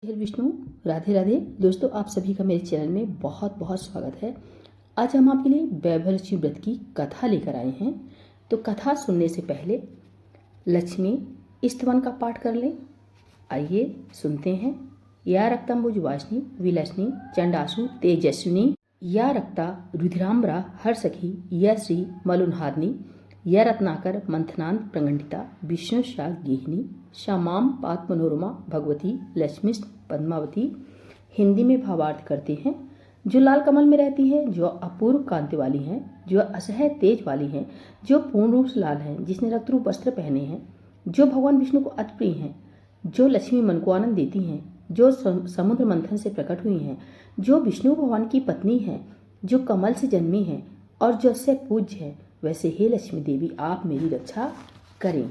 हे विष्णु, राधे राधे। दोस्तों, आप सभी का मेरे चैनल में बहुत बहुत स्वागत है। आज हम आपके लिए वैभलक्ष्मी व्रत की कथा लेकर आए हैं। तो कथा सुनने से पहले लक्ष्मी स्तवन का पाठ कर लें। आइए सुनते हैं। या रक्तंबुज वासिनी विलसनी चंडासु तेजस्विनी, या रक्ता रुधिराम्बरा हर्षखी, या श्री मलुन्हादिनी, या रत्नाकर मंथनांत प्रगंडिता विष्णुशा गेहिनी, श्यामाम पात मनोरमा भगवती लक्ष्मी पद्मावती। हिंदी में भावार्थ करते हैं। जो लाल कमल में रहती हैं, जो अपूर्व कांति वाली हैं, जो असह्य तेज वाली हैं, जो पूर्ण रूप से लाल हैं, जिसने रक्तरूप वस्त्र पहने हैं, जो भगवान विष्णु को अति प्रिय हैं, जो लक्ष्मी मन को आनंद देती हैं, जो समुद्र मंथन से प्रकट हुई हैं, जो विष्णु भगवान की पत्नी हैं, जो कमल से जन्मी हैं और जो से पूज्य है, वैसे हे लक्ष्मी देवी आप मेरी रक्षा करें।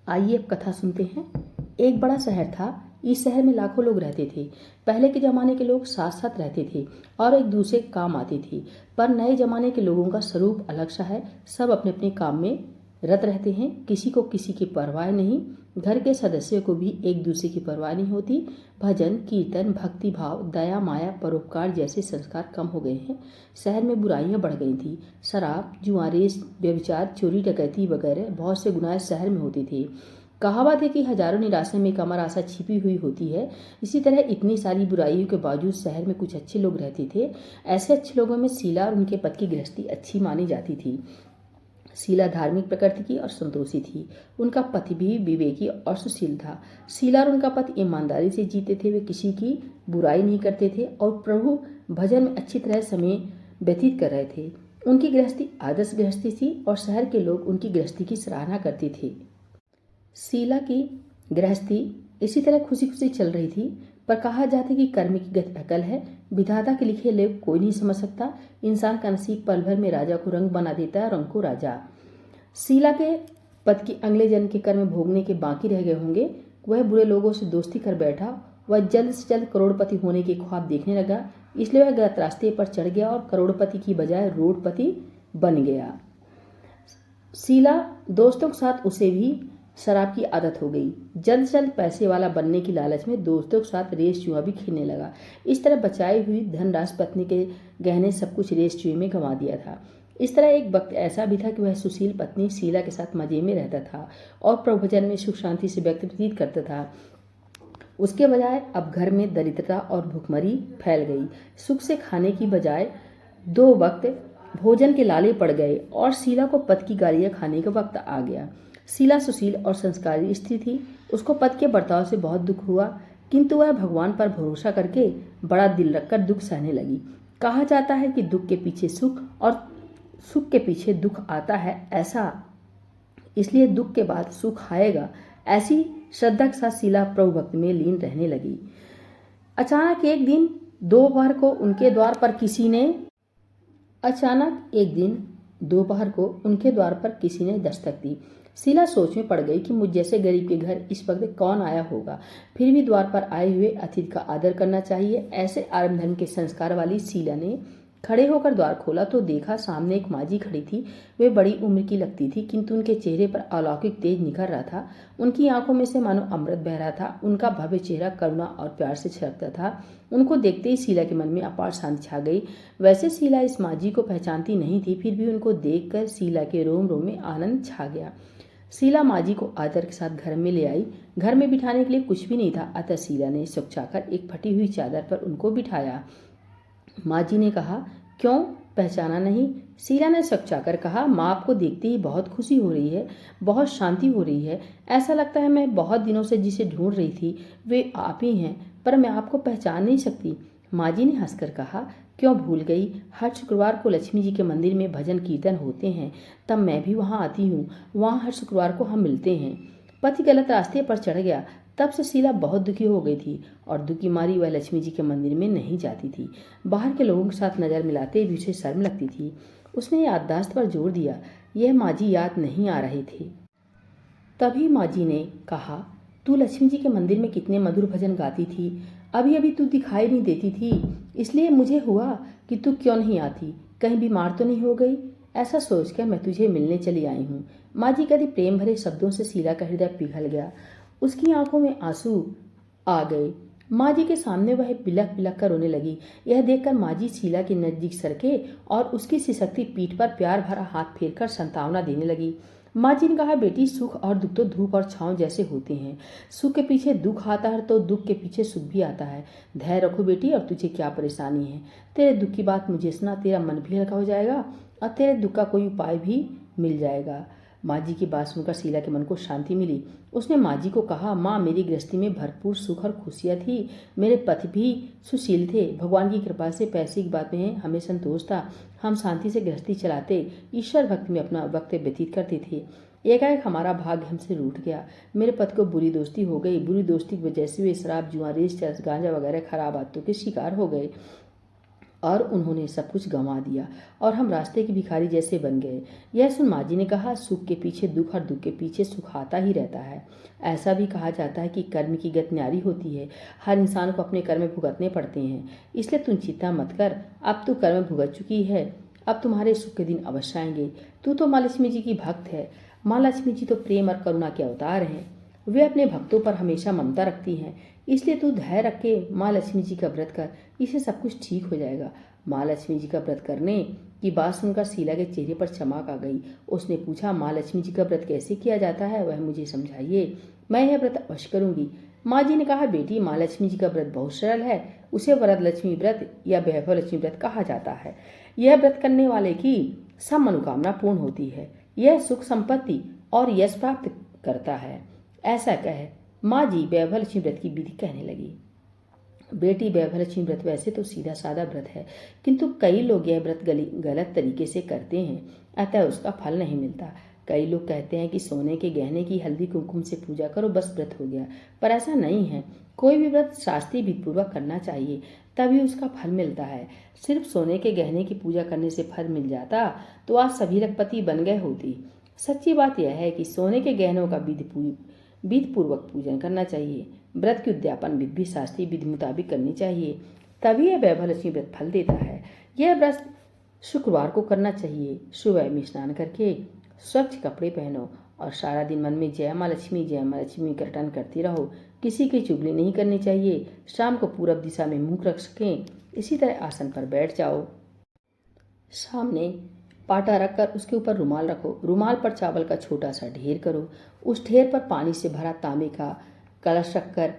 आइए अब कथा सुनते हैं। एक बड़ा शहर था। इस शहर में लाखों लोग रहते थे। पहले के जमाने के लोग साथ साथ रहते थे और एक दूसरे के काम आते थे। पर नए जमाने के लोगों का स्वरूप अलग सा है। सब अपने अपने काम में रत रहते हैं। किसी को किसी की परवाह नहीं। घर के सदस्यों को भी एक दूसरे की परवाह नहीं होती। भजन कीर्तन भक्ति भाव दया माया परोपकार जैसे संस्कार कम हो गए हैं। शहर में बुराइयां बढ़ गई थी। शराब जुआरेस व्यभिचार चोरी डकैती वगैरह बहुत से गुनाह शहर में होते थे। कहावत है कि हजारों निराशा में एक अमर आशा छिपी हुई होती है। इसी तरह इतनी सारी बुराइयों के बावजूद शहर में कुछ अच्छे लोग रहते थे। ऐसे अच्छे लोगों में शीला और उनके पति की गृहस्थी अच्छी मानी जाती थी। शीला धार्मिक प्रकृति की और संतोषी थी। उनका पति भी विवेकी और सुशील था। शीला और उनका पति ईमानदारी से जीते थे। वे किसी की बुराई नहीं करते थे और प्रभु भजन में अच्छी तरह समय व्यतीत कर रहे थे। उनकी गृहस्थी आदर्श गृहस्थी थी और शहर के लोग उनकी गृहस्थी की सराहना करते थे। शीला की गृहस्थी इसी तरह खुशी खुशी चल रही थी। पर कहा जाता है कि कर्म की गति अकल है। विधाता के लिखे लेख कोई नहीं समझ सकता। इंसान का नसीब पल भर में राजा को रंग बना देता है, रंग को राजा। शीला के पति की अगले जन्म के कर्म भोगने के बाकी रह गए होंगे। वह बुरे लोगों से दोस्ती कर बैठा। वह जल्द से जल्द करोड़पति होने के ख्वाब देखने लगा। इसलिए वह गलत रास्ते पर चढ़ गया और करोड़पति की बजाय रोडपति बन गया। शीला दोस्तों के साथ उसे भी शराब की आदत हो गई। जल्द से जल्द पैसे वाला बनने की लालच में दोस्तों के साथ रेस जुआ भी खेलने लगा। इस तरह बचाई हुई धनराशि पत्नी के गहने सब कुछ रेस जुए में गंवा दिया था। इस तरह एक वक्त ऐसा भी था कि वह सुशील पत्नी शीला के साथ मजे में रहता था और प्रभुजन में सुख शांति से व्यतीत करता था। उसके बजाय अब घर में दरिद्रता और भुखमरी फैल गई। सुख से खाने की बजाय 2 वक्त भोजन के लाले पड़ गए और शीला को पति की गालियां खाने का वक्त आ गया। शीला सुशील और संस्कारी स्त्री थी। उसको पति के बर्ताव से बहुत दुख हुआ, किंतु वह भगवान पर भरोसा करके बड़ा दिल रखकर दुख सहने लगी। कहा जाता है कि दुख के पीछे सुख और सुख के पीछे दुख आता है, ऐसा इसलिए दुख के बाद सुख आएगा। ऐसी श्रद्धा के साथ शीला प्रभु भक्ति में लीन रहने लगी। अचानक एक दिन दोपहर को उनके द्वार पर किसी ने दस्तक दी। शीला सोच में पड़ गई कि मुझ जैसे गरीब के घर इस वक्त कौन आया होगा। फिर भी द्वार पर आए हुए अतिथि का आदर करना चाहिए। ऐसे आरंभ धर्म के संस्कार वाली शीला ने खड़े होकर द्वार खोला तो देखा सामने एक माँ जी खड़ी थी। वे बड़ी उम्र की लगती थी, किंतु उनके चेहरे पर अलौकिक तेज निखर रहा था। उनकी आंखों में से मानो अमृत बह रहा था। उनका भव्य चेहरा करुणा और प्यार से छलकता था। उनको देखते ही शीला के मन में अपार शांति छा गई। वैसे शीला इस माँ जी को पहचानती नहीं थी, फिर भी उनको देखकर शीला के रोम रोम में आनंद छा गया। शीला माँ जी को आदर के साथ घर में ले आई। घर में बिठाने के लिए कुछ भी नहीं था, अतः शीला ने सुखचाकर एक फटी हुई चादर पर उनको बिठाया। माँ जी ने कहा, क्यों पहचाना नहीं? शीला ने सुखचाकर कहा, माँ आपको देखते ही बहुत खुशी हो रही है, बहुत शांति हो रही है। ऐसा लगता है मैं बहुत दिनों से जिसे ढूंढ रही थी वे आप ही हैं, पर मैं आपको पहचान नहीं सकती। माँ जी ने हंसकर कहा, क्यों भूल गई? हर शुक्रवार को लक्ष्मी जी के मंदिर में भजन कीर्तन होते हैं, तब मैं भी वहाँ आती हूँ। वहाँ हर शुक्रवार को हम मिलते हैं। पति गलत रास्ते पर चढ़ गया। तब से शीला बहुत दुखी हो गई थी और दुखी मारी वह लक्ष्मी जी के मंदिर में नहीं जाती थी। बाहर के लोगों के साथ नजर मिलाते भी उसे शर्म लगती थी। उसने याददाश्त पर जोर दिया। यह माँ जी याद नहीं आ रहे थे। तभी माँ जी ने कहा, तू लक्ष्मी जी के मंदिर में कितने मधुर भजन गाती थी। अभी अभी तू दिखाई नहीं देती थी, इसलिए मुझे हुआ कि तू क्यों नहीं आती। कहीं बीमार तो नहीं हो गई? ऐसा सोचकर मैं तुझे मिलने चली आई हूँ। माँ जी के प्रेम भरे शब्दों से शीला का हृदय पिघल गया। उसकी आंखों में आंसू आ गए। माँ जी के सामने वह बिलख बिलख कर रोने लगी। यह देखकर माँ जी शीला के नजदीक सरके और उसकी सिसकती पीठ पर प्यार भरा हाथ फेरकर सांत्वना देने लगी। माँ जी ने कहा, बेटी, सुख और दुख तो धूप और छांव जैसे होते हैं। सुख के पीछे दुख आता है तो दुख के पीछे सुख भी आता है। धैर्य रखो बेटी, और तुझे क्या परेशानी है? तेरे दुख की बात मुझे सुना, तेरा मन भी हल्का हो जाएगा और तेरे दुख का कोई उपाय भी मिल जाएगा। माँ जी की बात सुनकर शीला के मन को शांति मिली। उसने माँ जी को कहा, माँ, मेरी गृहस्थी में भरपूर सुख और खुशियाँ थी। मेरे पति भी सुशील थे। भगवान की कृपा से पैसे की बात में हमें संतोष था। हम शांति से गृहस्थी चलाते, ईश्वर भक्ति में अपना वक्त व्यतीत करते थे। एकाएक हमारा भाग्य हमसे रूठ गया। मेरे पति को बुरी दोस्ती हो गई। बुरी दोस्ती की वजह से वे शराब, जुआ, रेस, चरस, गांजा वगैरह खराब आदतों के शिकार हो गए और उन्होंने सब कुछ गंवा दिया और हम रास्ते के भिखारी जैसे बन गए। यह सुन माँ जी ने कहा, सुख के पीछे दुख और दुख के पीछे सुख आता ही रहता है। ऐसा भी कहा जाता है कि कर्म की गति न्यारी होती है। हर इंसान को अपने कर्म भुगतने पड़ते हैं, इसलिए तुम चिंता मत कर। अब तू कर्म भुगत चुकी है, अब तुम्हारे सुख के दिन अवश्य आएंगे। तू तो माँ लक्ष्मी जी की भक्त है। माँ लक्ष्मी जी तो प्रेम और करुणा के अवतार हैं। वे अपने भक्तों पर हमेशा ममता रखती हैं। इसलिए तू धैर्य रख के माँ लक्ष्मी जी का व्रत कर, इससे सब कुछ ठीक हो जाएगा। माँ लक्ष्मी जी का व्रत करने की बात सुनकर शीला के चेहरे पर चमक आ गई। उसने पूछा, माँ लक्ष्मी जी का व्रत कैसे किया जाता है, वह मुझे समझाइए, मैं यह व्रत अवश्य करूंगी। माँ जी ने कहा, बेटी, माँ लक्ष्मी जी का व्रत बहुत सरल है। उसे वरलक्ष्मी व्रत या वैभव लक्ष्मी व्रत कहा जाता है। यह व्रत करने वाले की सब मनोकामना पूर्ण होती है। यह सुख, संपत्ति और यश प्राप्त करता है। ऐसा कह माँ जी वैभव लक्ष्मी व्रत की विधि कहने लगी। बेटी, वैभव लक्ष्मी व्रत वैसे तो सीधा साधा व्रत है, किंतु कई लोग यह व्रत गलत तरीके से करते हैं, अतः उसका फल नहीं मिलता। कई लोग कहते हैं कि सोने के गहने की हल्दी कुमकुम से पूजा करो, बस व्रत हो गया, पर ऐसा नहीं है। कोई भी व्रत शास्त्रीय विधिपूर्वक करना चाहिए, तभी उसका फल मिलता है। सिर्फ सोने के गहने की पूजा करने से फल मिल जाता तो आज सभी लखपति बन गए होती। सच्ची बात यह है कि सोने के गहनों का विधिपूर्वक पूजन करना चाहिए। व्रत की उद्यापन विधि भी शास्त्रीय विधि मुताबिक करनी चाहिए, तभी यह वैभव लक्ष्मी व्रत फल देता है। यह व्रत शुक्रवार को करना चाहिए। सुबह में स्नान करके स्वच्छ कपड़े पहनो और सारा दिन मन में जय माँ लक्ष्मी का रटन करते रहो। किसी की चुगली नहीं करनी चाहिए। शाम को पूरब दिशा में मुख रख सकें, इसी तरह आसन पर बैठ जाओ। सामने पाटा रखकर उसके ऊपर रुमाल रखो। रुमाल पर चावल का छोटा सा ढेर करो। उस ढेर पर पानी से भरा तांबे का कलश रखकर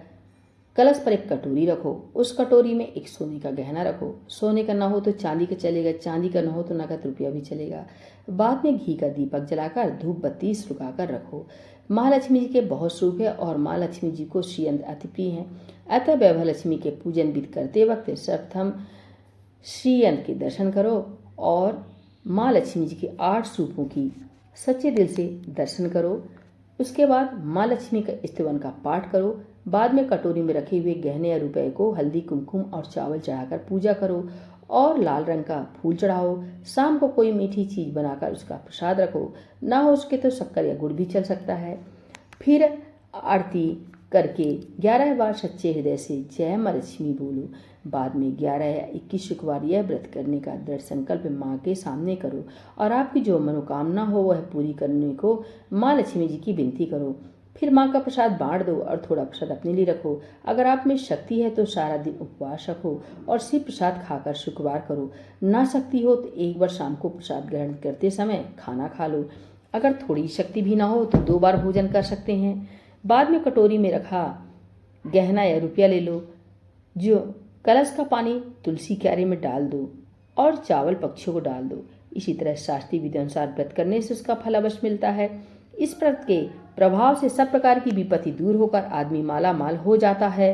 कलश पर एक कटोरी रखो। उस कटोरी में एक सोने का गहना रखो। सोने का ना हो तो चांदी का चलेगा, चांदी का ना हो तो नगद रुपया भी चलेगा। बाद में घी का दीपक जलाकर धूप बत्ती सुलगाकर रखो। माँ लक्ष्मी जी के बहुत स्वरूप है और माँ लक्ष्मी जी को श्रीयंत्र अति प्रिय है। अतः वैभव लक्ष्मी के पूजन विधि करते वक्त सर्वप्रथम श्रीयंत्र के दर्शन करो और माँ लक्ष्मी जी के 8 स्वरूपों की सच्चे दिल से दर्शन करो। उसके बाद माँ लक्ष्मी के स्तवन का पाठ करो। बाद में कटोरी में रखे हुए गहने या रुपए को हल्दी, कुमकुम और चावल चढ़ाकर पूजा करो और लाल रंग का फूल चढ़ाओ। शाम को कोई मीठी चीज बनाकर उसका प्रसाद रखो। ना हो उसके तो शक्कर या गुड़ भी चल सकता है। फिर आरती करके 11 बार सच्चे हृदय से जय माँ लक्ष्मी बोलो। बाद में 11 या 21 शुक्रवार यह व्रत करने का दृढ़ संकल्प माँ के सामने करो और आपकी जो मनोकामना हो वह पूरी करने को माँ लक्ष्मी जी की विनती करो। फिर माँ का प्रसाद बांट दो और थोड़ा प्रसाद अपने लिए रखो। अगर आप में शक्ति है तो सारा दिन उपवास रखो और सिर्फ प्रसाद खाकर शुक्रवार करो। ना शक्ति हो तो एक बार शाम को प्रसाद ग्रहण करते समय खाना खा लो। अगर थोड़ी शक्ति भी ना हो तो 2 बार भोजन कर सकते हैं। बाद में कटोरी में रखा गहना या रुपया ले लो। जो कलश का पानी तुलसी क्यारे में डाल दो और चावल पक्षियों को डाल दो। इसी तरह शास्त्रीय विधि अनुसार व्रत करने से उसका फल अवश्य मिलता है। इस व्रत के प्रभाव से सब प्रकार की विपत्ति दूर होकर आदमी माला माल हो जाता है।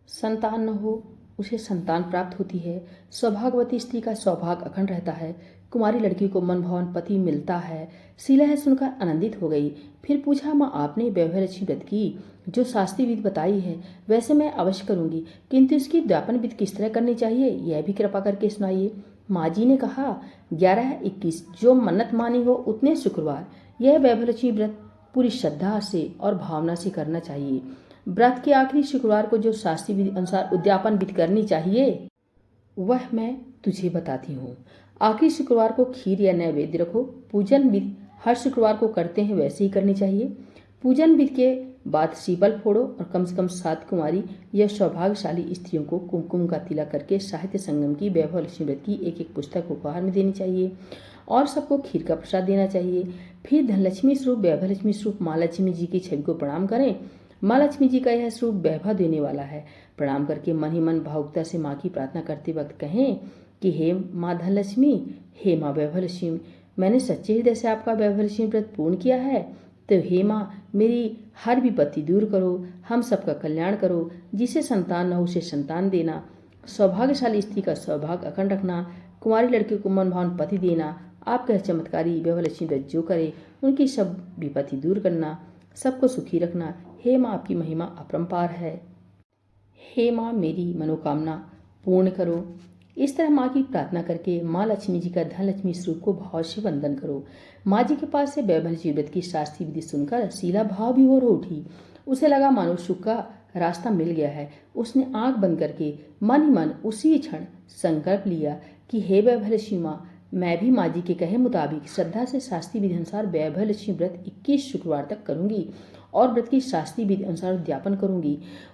संतान न हो उसे संतान प्राप्त होती है। सौभाग्यवती स्त्री का सौभाग्य अखंड रहता है। कुमारी लड़की को मनभावन पति मिलता है। शीला यह सुनकर आनंदित हो गई। फिर पूछा, माँ, आपने वैभव लक्ष्मी व्रत की जो शास्त्रीय विधि बताई है वैसे मैं अवश्य करूंगी, किंतु इसकी उद्यापन विधि किस तरह करनी चाहिए यह भी कृपा करके सुनाइए। माँ जी ने कहा, 11 या 21 जो मन्नत मानी हो उतने शुक्रवार यह वैभव लक्ष्मी व्रत पूरी श्रद्धा से और भावना से करना चाहिए। व्रत के आखिरी शुक्रवार को जो शास्त्रीय विधि अनुसार उद्यापन विधि करनी चाहिए वह मैं तुझे बताती हूँ। आखिरी शुक्रवार को खीर या नैवेद्य रखो। पूजन विधि हर शुक्रवार को करते हैं वैसे ही करनी चाहिए। पूजन विधि के बाद श्रीफल फोड़ो और कम से कम 7 कुंवारी या सौभाग्यशाली स्त्रियों को कुमकुम का तिलक करके साहित्य संगम की वैभव लक्ष्मी व्रत की एक एक पुस्तक उपहार में देनी चाहिए और सबको खीर का प्रसाद देना चाहिए। फिर धनलक्ष्मी स्वरूप वैभव लक्ष्मी स्वरूप माँ लक्ष्मी जी की छवि को प्रणाम करें। माँ लक्ष्मी जी का यह स्वरूप वैभव देने वाला है। प्रणाम करके मन ही मन भावुकता से माँ की प्रार्थना करते वक्त कहें कि हे माँ धनलक्ष्मी, हे माँ वैभव लक्ष्मी, मैंने सच्चे हृदय से आपका वैभव लक्ष्मी व्रत पूर्ण किया है, तो हे माँ मेरी हर विपत्ति दूर करो, हम सबका कल्याण करो, जिसे संतान न हो उसे संतान देना, सौभाग्यशाली स्त्री का सौभाग्य अखंड रखना, कुंवारी लड़की को मन भावन पति देना, आपका चमत्कारी वैभव लक्ष्मी व्रत जो करे उनकी सब विपत्ति दूर करना, सबको सुखी रखना। हे माँ आपकी महिमा अपरंपार है, हे माँ मेरी मनोकामना पूर्ण करो। इस तरह माँ की प्रार्थना करके माँ लक्ष्मी जी का धन लक्ष्मी स्वरूप को भाव से वंदन करो। माँ जी के पास से वैभव लक्ष्मी व्रत की शास्त्रीय विधि सुनकर शीला भाव भी हो उठी। उसे लगा मानो सुख का रास्ता मिल गया है। उसने आंख बंद करके मन ही मन उसी क्षण संकल्प लिया कि हे वैभव लक्ष्मी माँ, मैं भी माँ जी के कहे मुताबिक श्रद्धा से शास्त्रीय विधि अनुसार वैभव लक्ष्मी व्रत 21 शुक्रवार तक करूंगी और व्रत की शास्त्रीय विधि अनुसार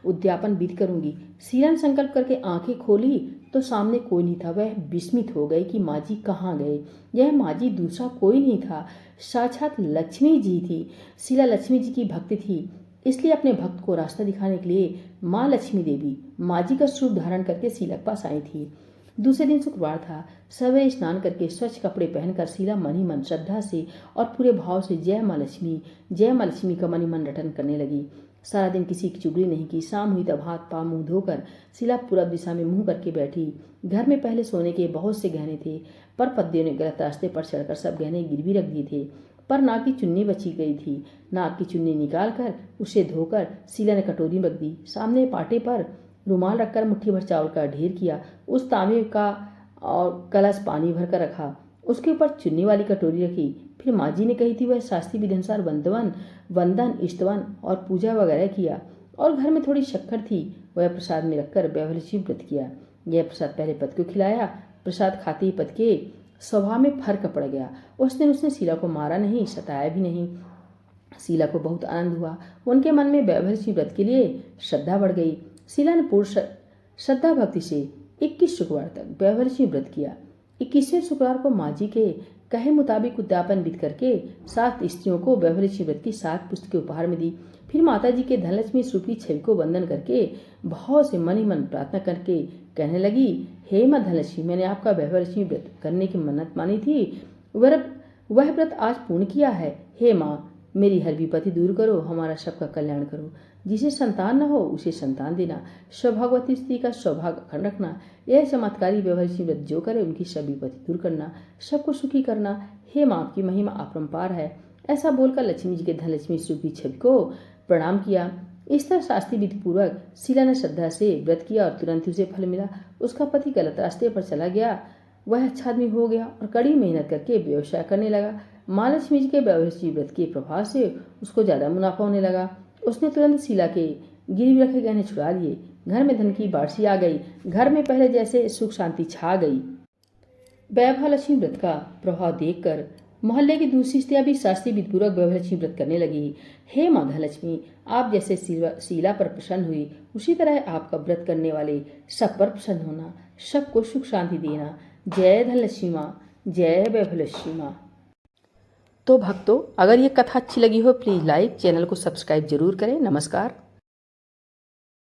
उद्यापन विधि करूंगी। शीला ने संकल्प करके आंखें खोली तो सामने कोई नहीं था। वह विस्मित हो गए कि माँ जी कहाँ गए। यह माँ जी दूसरा कोई नहीं था, साक्षात लक्ष्मी जी थी। शीला लक्ष्मी जी की भक्त थी, इसलिए अपने भक्त को रास्ता दिखाने के लिए माँ लक्ष्मी देवी माँ जी का स्वरूप धारण करके शीला के पास आई थी। दूसरे दिन शुक्रवार था। सवेरे स्नान करके स्वच्छ कपड़े पहनकर शीला मन ही मन श्रद्धा से और पूरे भाव से जय माँ लक्ष्मी का मन ही मन रटन करने लगी। सारा दिन किसी की चुगली नहीं की। शाम हुई तब हाथ पाँव मुंह धोकर शीला पूरब दिशा में मुंह करके बैठी। घर में पहले सोने के बहुत से गहने थे, पर पद्दियों ने गलत रास्ते पर चढ़कर सब गहने गिरवी रख दिए थे। पर नाक की चुन्नी बची गई थी। नाक की चुन्नी निकालकर उसे धोकर शीला ने कटोरी में रख दी। सामने पाटे पर रुमाल रखकर मुट्ठी भर चावल का ढेर किया। उस तांबे का और कलश पानी भरकर रखा। उसके ऊपर चुन्नी वाली कटोरी रखी। फिर माँ जी ने कही थी वह शास्त्रीय विधि अनुसार वंदन स्तवन और पूजा वगैरह किया और घर में थोड़ी शक्कर थी, वह प्रसाद में रखकर वैभव लक्ष्मी व्रत किया। यह प्रसाद पहले पति को खिलाया। प्रसाद खाते ही पति के स्वभाव में फर्क पड़ गया। उसने शीला को मारा नहीं, सताया भी नहीं। शीला को बहुत आनंद हुआ। उनके मन में वैभव लक्ष्मी व्रत के लिए श्रद्धा बढ़ गई। शीला ने पूर्ण श्रद्धा भक्ति से 21 शुक्रवार तक वैभव लक्ष्मी व्रत किया। 21वें शुक्रवार को माँ जी के कहे मुताबिक उद्यापन विधि करके 7 स्त्रियों को वैभव लक्ष्मी व्रत की 7 पुस्तकें उपहार में दी। फिर माता जी के धनलक्ष्मी स्वरूप की छवि को वंदन करके भाव से मन ही मन प्रार्थना करके कहने लगी, हे माँ धनलक्ष्मी, मैंने आपका वैभव लक्ष्मी व्रत करने की मन्नत मानी थी, वह व्रत आज पूर्ण किया है। हे माँ मेरी हर विपत्ति दूर करो, हमारा सबका कल्याण करो, जिसे संतान न हो उसे संतान देना, सौभाग्यवती स्त्री का सौभाग्य अखंड रखना, यह चमत्कारी वैभव लक्ष्मी व्रत जो करे उनकी सब विपत्ति दूर करना, सबको सुखी करना। हे माँ आपकी महिमा अपरंपार है। ऐसा बोलकर लक्ष्मी जी के धनलक्ष्मी स्वरूप की छवि को प्रणाम किया। इस तरह शास्त्रीय विधि पूर्वक शीला ने श्रद्धा से व्रत किया और तुरंत उसे फल मिला। उसका पति गलत रास्ते पर चला गया, वह अच्छा आदमी हो गया और कड़ी मेहनत करके व्यवसाय करने लगा। माँ लक्ष्मी जी के वैभव लक्ष्मी व्रत के प्रभाव से उसको ज्यादा मुनाफा होने लगा। उसने तुरंत शीला के गिरवी रखे गहने छुड़ा लिए। घर में धन की बारिश आ गई। घर में पहले जैसे सुख शांति छा गई। वैभव लक्ष्मी व्रत का प्रभाव देखकर मोहल्ले की दूसरी स्त्रियां भी शास्त्रीय विधि पूर्वक वैभव लक्ष्मी व्रत करने लगी। हे माँ धनलक्ष्मी, आप जैसे शीला पर प्रसन्न हुई, उसी तरह आपका व्रत करने वाले सब पर प्रसन्न होना, सबको सुख शांति देना। जय धनलक्ष्मी माँ, जय वैभव लक्ष्मी माँ। तो भक्तों, अगर ये कथा अच्छी लगी हो प्लीज़ लाइक, चैनल को सब्सक्राइब जरूर करें। नमस्कार।